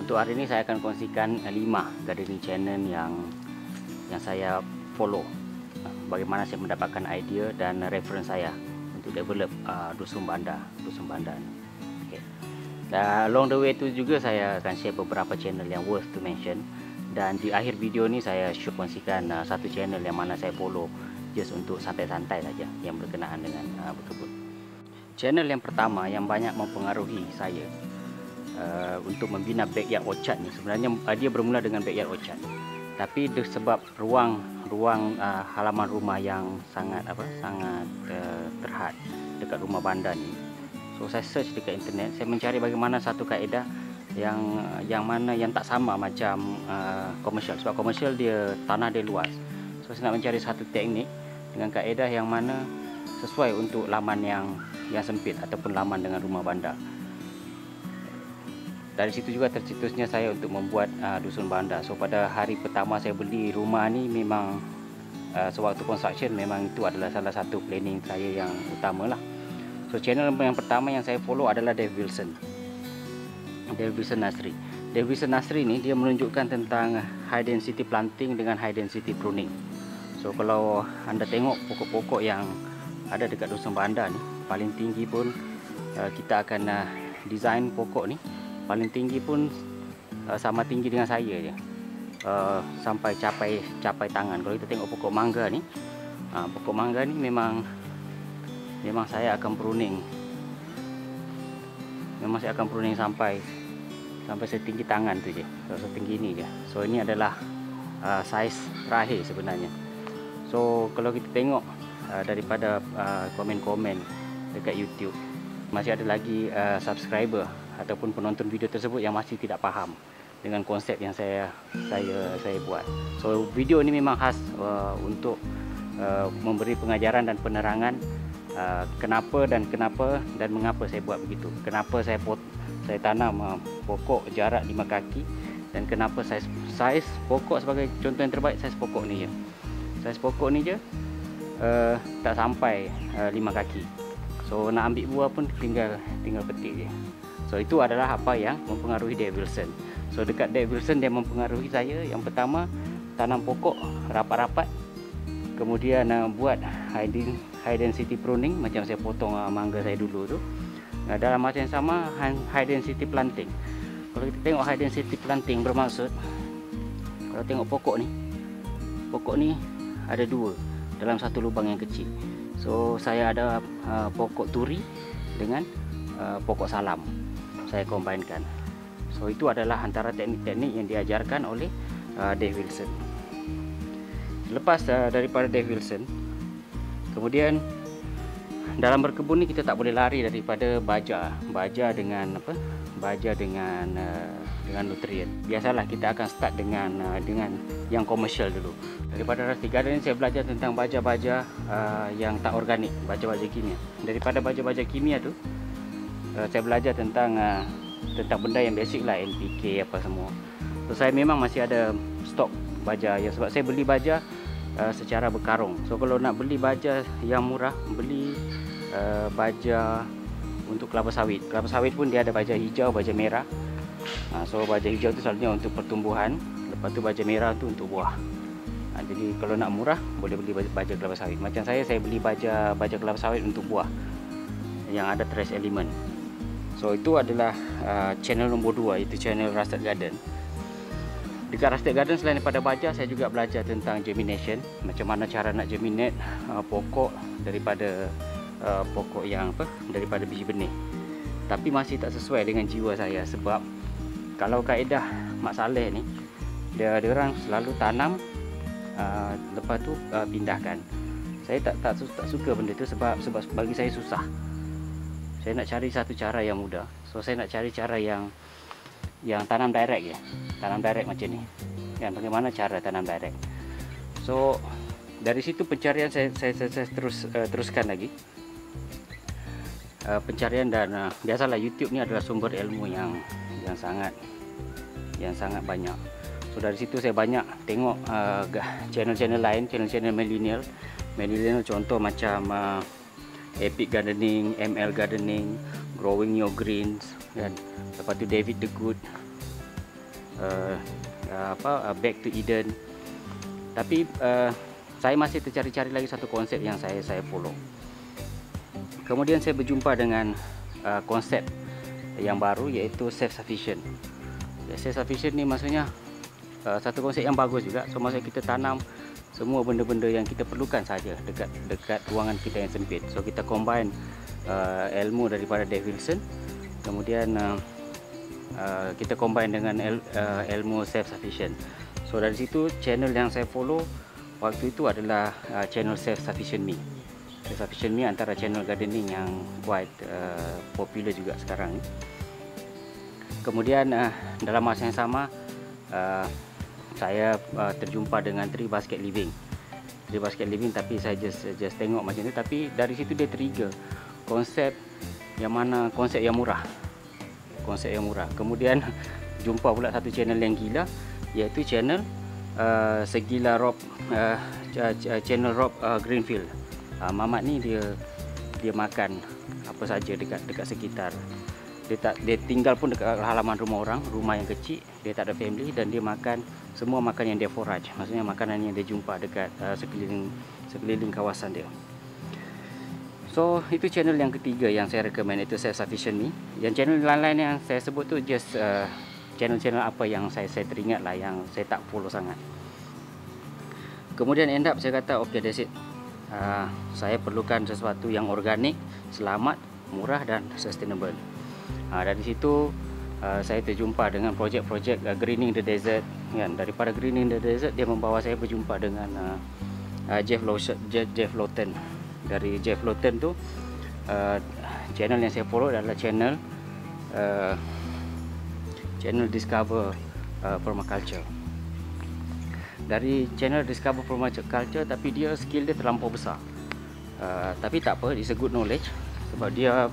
Untuk hari ini saya akan kongsikan 5 gardening channel yang saya follow. Bagaimana saya mendapatkan idea dan reference saya untuk develop dusun banda ni. Okay. Dan along the way tu juga saya akan share beberapa channel yang worth to mention. Dan di akhir video ni saya kongsikan satu channel yang mana saya follow just untuk santai-santai saja yang berkenaan dengan berkebun. Channel yang pertama yang banyak mempengaruhi saya untuk membina backyard orchard ni, sebenarnya dia bermula dengan backyard orchard. Tapi sebab ruang halaman rumah yang sangat terhad dekat rumah banda ni, so saya search dekat internet, saya mencari bagaimana satu kaedah yang tak sama macam komersial. Sebab komersial dia tanah dia luas, so saya nak mencari satu teknik dengan kaedah yang mana sesuai untuk laman yang sempit ataupun laman dengan rumah banda. Dari situ juga tercetusnya saya untuk membuat dusun banda. So pada hari pertama saya beli rumah ni, memang sewaktu construction memang itu adalah salah satu planning saya yang utama lah. So channel yang pertama yang saya follow adalah Dave Wilson Nursery. Dave Wilson Nursery ni dia menunjukkan tentang high density planting dengan high density pruning. So kalau anda tengok pokok-pokok yang ada dekat dusun banda ni, paling tinggi pun kita akan design pokok ni paling tinggi pun sama tinggi dengan saya je, sampai capai tangan. Kalau kita tengok pokok mangga ni, memang saya akan pruning. Memang saya akan pruning sampai setinggi tangan tu je, setinggi ni je. So ini adalah saiz terakhir sebenarnya. So kalau kita tengok daripada komen-komen dekat YouTube, masih ada lagi subscriber ataupun penonton video tersebut yang masih tidak faham dengan konsep yang saya buat. So video ini memang khas untuk memberi pengajaran dan penerangan kenapa dan mengapa saya buat begitu. Kenapa saya tanam pokok jarak 5 kaki, dan kenapa saiz pokok, sebagai contoh yang terbaik, saiz pokok ni je. Saiz pokok ni je tak sampai 5 kaki. So nak ambil buah pun tinggal petik je. So itu adalah apa yang mempengaruhi Dave Wilson. So dekat Dave Wilson dia mempengaruhi saya. Yang pertama, tanam pokok rapat-rapat. Kemudian buat high density pruning macam saya potong mangga saya dulu tu. Dalam masa yang sama, high density planting. Kalau kita tengok high density planting bermaksud, kalau tengok pokok ni ada 2 dalam satu lubang yang kecil. So saya ada pokok turi dengan pokok salam, saya combine-kan. So itu adalah antara teknik-teknik yang diajarkan oleh Dave Wilson. Lepas daripada Dave Wilson, kemudian dalam berkebun ni kita tak boleh lari daripada baja dengan nutrien. Biasalah kita akan start dengan yang komersial dulu. Daripada Rustic Garden saya belajar tentang baja-baja yang tak organik, baja-baja kimia. Daripada baja-baja kimia tu saya belajar tentang benda yang basic lah, NPK apa semua. So saya memang masih ada stok baja, ya, sebab saya beli baja secara berkarung. So kalau nak beli baja yang murah, beli baja untuk kelapa sawit. Kelapa sawit pun dia ada baja hijau, baja merah. So baja hijau tu selalunya untuk pertumbuhan, lepas tu baja merah tu untuk buah. Jadi kalau nak murah boleh beli baja kelapa sawit. Macam saya beli baja kelapa sawit untuk buah yang ada trace element. So itu adalah channel nombor 2, iaitu channel Rustic Garden. Dekat Rustic Garden selain daripada baja, saya juga belajar tentang germination, macam mana cara nak germinate pokok daripada daripada biji benih. Tapi masih tak sesuai dengan jiwa saya, sebab kalau kaedah Mak Saleh ni, dia orang selalu tanam lepas tu pindahkan. Saya tak suka benda tu, sebab bagi saya susah. Saya nak cari satu cara yang mudah. So saya nak cari cara yang tanam direct je. Tanam direct macam ni. Kan, bagaimana cara tanam direct. So dari situ pencarian saya teruskan lagi. Pencarian, dan biasalah YouTube ni adalah sumber ilmu yang sangat banyak. So dari situ saya banyak tengok channel-channel lain, channel millennial contoh macam Epic Gardening, ML Gardening, Growing Your Greens, kan. Lepas tu David the Good. Back to Eden. Tapi saya masih tercari-cari lagi satu konsep yang saya follow. Kemudian saya berjumpa dengan konsep yang baru, iaitu self-sufficient. Self-sufficient ni maksudnya satu konsep yang bagus juga. So maksudnya kita tanam semua benda-benda yang kita perlukan saja dekat ruangan kita yang sempit. So kita combine ilmu daripada Dave Wilson, kemudian kita combine dengan ilmu self-sufficient. So dari situ channel yang saya follow waktu itu adalah channel Self-Sufficient Me. Self-Sufficient Me antara channel gardening yang quite popular juga sekarang ni. Kemudian dalam masa yang sama saya terjumpa dengan Tree Basket Living. Tree Basket Living, tapi saya just tengok macam tu, tapi dari situ dia trigger konsep yang mana konsep yang murah. Konsep yang murah. Kemudian jumpa pula satu channel yang gila, iaitu channel Segila Rob, channel Rob Greenfield. Mamat ni dia makan apa saja dekat sekitar. Dia tinggal pun dekat halaman rumah orang, rumah yang kecil, dia tak ada family, dan dia makan semua makan yang dia forage. Maksudnya makanan yang dia jumpa dekat sekeliling kawasan dia. So itu channel yang ketiga yang saya recommend, itu Self-Sufficient Me. Yang channel lain-lain yang saya sebut tu just channel-channel apa yang saya teringat lah, yang saya tak follow sangat. Kemudian end up saya kata okay, that's it. Saya perlukan sesuatu yang organik, selamat, murah dan sustainable. Dari situ saya terjumpa dengan projek-projek Greening the Desert kan. Daripada Greening the Desert, dia membawa saya berjumpa dengan Jeff Lawton. Dari Jeff Lawton tu channel yang saya follow adalah channel Discover Permaculture. Dari channel Discover Permaculture, tapi dia skill dia terlampau besar. Tapi tak apa, it's a good knowledge, sebab dia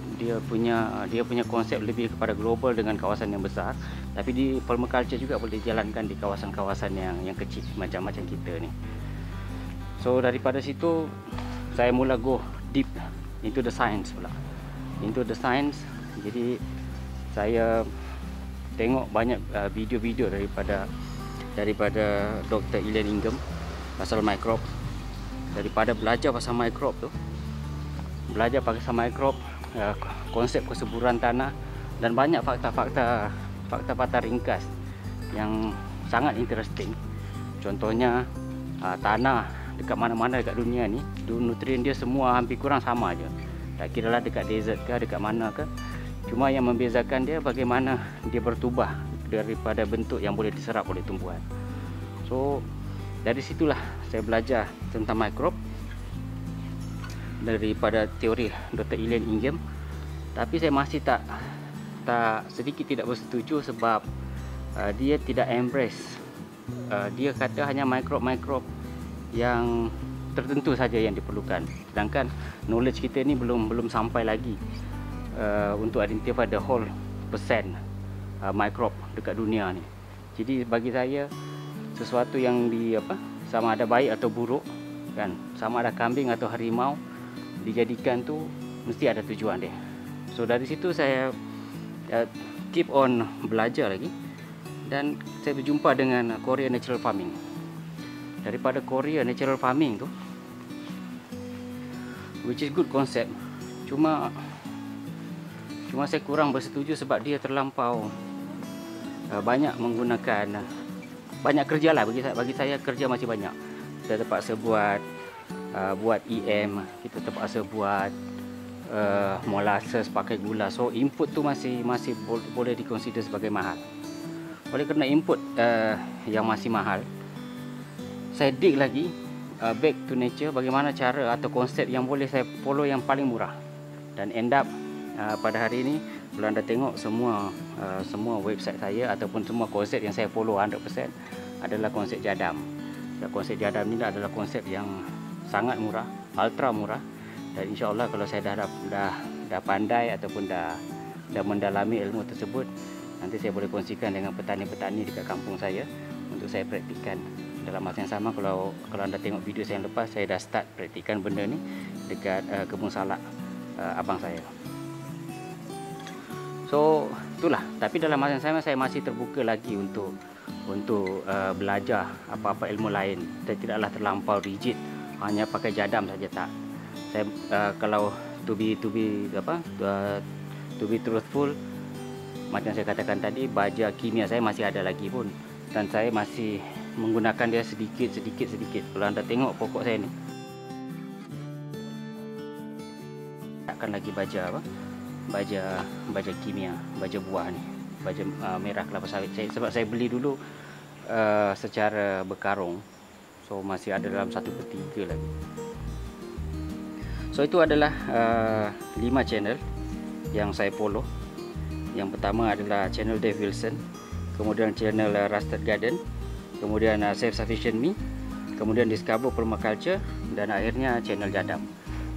punya konsep lebih kepada global dengan kawasan yang besar. Tapi di permaculture juga boleh dijalankan di kawasan-kawasan yang kecil macam kita ni. So daripada situ saya mula go deep into the science pula. Into the science. Jadi saya tengok banyak video-video daripada Dr. Ilan Ingham pasal microbe. Daripada belajar pasal microbe tu, konsep kesuburan tanah dan banyak fakta-fakta ringkas yang sangat interesting. Contohnya tanah dekat mana-mana dekat dunia ni, nutrien dia semua hampir kurang sama aja. Tak kira lah dekat desert ke, dekat mana ke. Cuma yang membezakan dia bagaimana dia bertubah daripada bentuk yang boleh diserap oleh tumbuhan. So dari situlah saya belajar tentang microbe daripada teori Dr. Ilan Ingham. Tapi saya masih tak sedikit tidak bersetuju sebab dia tidak embrace. Dia kata hanya microbe yang tertentu saja yang diperlukan, sedangkan knowledge kita ni belum sampai lagi untuk identify the whole percent microbe dekat dunia ni. Jadi bagi saya sesuatu yang sama ada baik atau buruk kan, sama ada kambing atau harimau dijadikan tu mesti ada tujuan dia. So dari situ saya keep on belajar lagi, dan saya berjumpa dengan Korea Natural Farming. Daripada Korea Natural Farming tu, which is good concept, cuma saya kurang bersetuju sebab dia terlampau banyak menggunakan banyak kerja lah. Bagi saya kerja masih banyak. Kita terpaksa buat EM, kita terpaksa buat molasses pakai gula. So input tu masih boleh dikonsider sebagai mahal. Oleh kerana input yang masih mahal, saya dig lagi back to nature, bagaimana cara atau konsep yang boleh saya follow yang paling murah. Dan end up pada hari ini, kalau anda tengok semua website saya ataupun semua konsep yang saya follow 100% adalah konsep jadam. Konsep jadam ni adalah konsep yang sangat murah, ultra murah. Dan insya-Allah kalau saya dah pandai ataupun dah mendalami ilmu tersebut, nanti saya boleh kongsikan dengan petani-petani dekat kampung saya untuk saya praktikkan. Dalam masa yang sama, kalau anda tengok video saya yang lepas, saya dah start praktikkan benda ni dekat kebun salak abang saya. So itulah. Tapi dalam masa yang sama, saya masih terbuka lagi untuk untuk belajar apa-apa ilmu lain. Saya tidaklah terlampau rigid hanya pakai jadam saja, tak. Saya kalau to be truthful, macam saya katakan tadi, baja kimia saya masih ada lagi pun, dan saya masih menggunakan dia sedikit. Kalau anda tengok pokok saya ni, akan lagi baja baja kimia, baja buah ni, baja merah kelapa sawit. Sebab saya beli dulu secara berkarung, so masih ada dalam 1/3 lagi. So itu adalah 5 channel yang saya follow. Yang pertama adalah channel Dave Wilson, kemudian channel Rusted Garden, kemudian Self Sufficient Me, kemudian Discover Permaculture, dan akhirnya channel Jadam.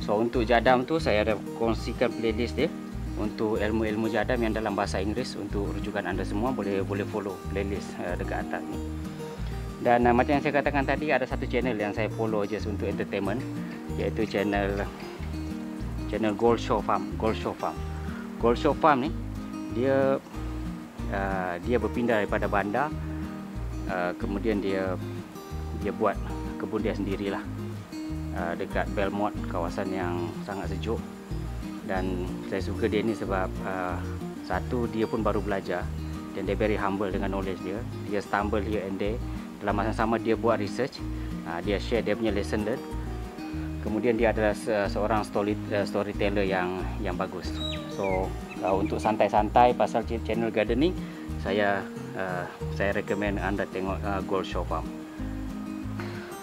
So untuk Jadam tu saya ada kongsikan playlist dia untuk ilmu-ilmu Jadam yang dalam bahasa Inggeris. Untuk rujukan anda semua boleh follow playlist dekat atas ni. Dan macam yang saya katakan tadi, ada satu channel yang saya follow just untuk entertainment, iaitu channel Gold Show Farm. Gold Show Farm ni dia berpindah daripada bandar, kemudian dia buat kebun dia sendirilah dekat Belmont, kawasan yang sangat sejuk. Dan saya suka dia ni sebab satu, dia pun baru belajar dan dia very humble dengan knowledge dia. Dia stumble here and there. Dalam masa sama dia buat research, dia share dia punya lesson learn. Kemudian dia adalah seorang storyteller yang bagus. So untuk santai-santai pasal channel gardening, saya recommend anda tengok Gold Show Farm.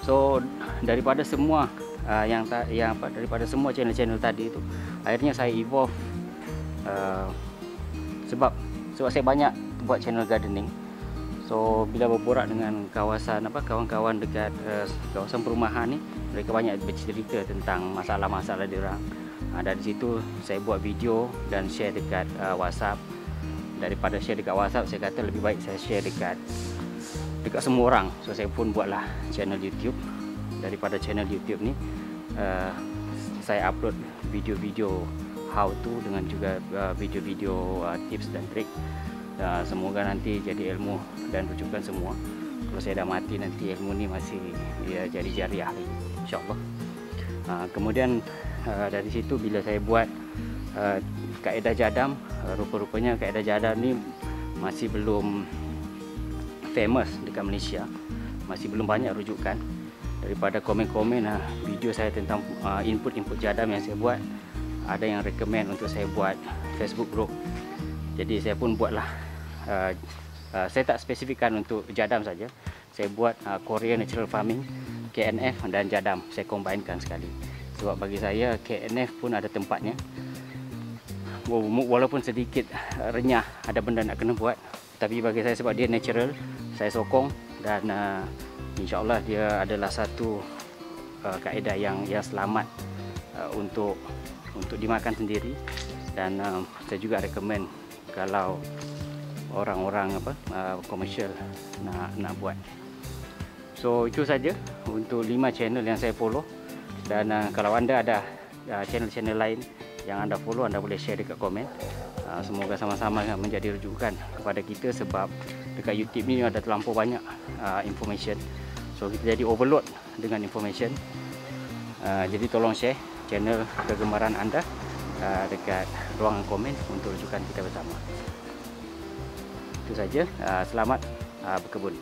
So daripada semua daripada semua channel-channel tadi itu, akhirnya saya evolve sebab saya banyak buat channel gardening. So bila berborak dengan kawan-kawan dekat kawasan perumahan ni, mereka banyak bercerita tentang masalah-masalah diorang. Dari situ saya buat video dan share dekat WhatsApp. Daripada share dekat WhatsApp, saya kata lebih baik saya share dekat semua orang. So saya pun buatlah channel YouTube. Daripada channel YouTube ni saya upload video-video how to dengan juga video-video tips dan trik. Semoga nanti jadi ilmu dan rujukan semua. Kalau saya dah mati nanti ilmu ni masih jadi jariah lagi, insyaAllah. Kemudian dari situ bila saya buat kaedah jadam, rupa-rupanya kaedah jadam ni masih belum famous dekat Malaysia, masih belum banyak rujukan. Daripada komen-komen video saya tentang input jadam yang saya buat, ada yang recommend untuk saya buat Facebook group. Jadi saya pun buatlah, saya tak spesifikkan untuk jadam saja, saya buat Korea Natural Farming, KNF dan jadam, saya combinekan sekali. Sebab bagi saya KNF pun ada tempatnya, walaupun sedikit renyah ada benda nak kena buat, tapi bagi saya sebab dia natural, saya sokong. Dan insyaAllah dia adalah satu kaedah yang selamat untuk dimakan sendiri. Dan saya juga recommend kalau orang-orang komersial nak buat. So itu saja untuk 5 channel yang saya follow. Dan kalau anda ada channel-channel lain yang anda follow, anda boleh share dekat komen. Semoga sama-sama menjadi rujukan kepada kita, sebab dekat YouTube ni ada terlampau banyak information. So kita jadi overload dengan information. Jadi tolong share channel kegemaran anda dekat ruangan komen untuk rujukan kita bersama. Itu saja. Selamat berkebun.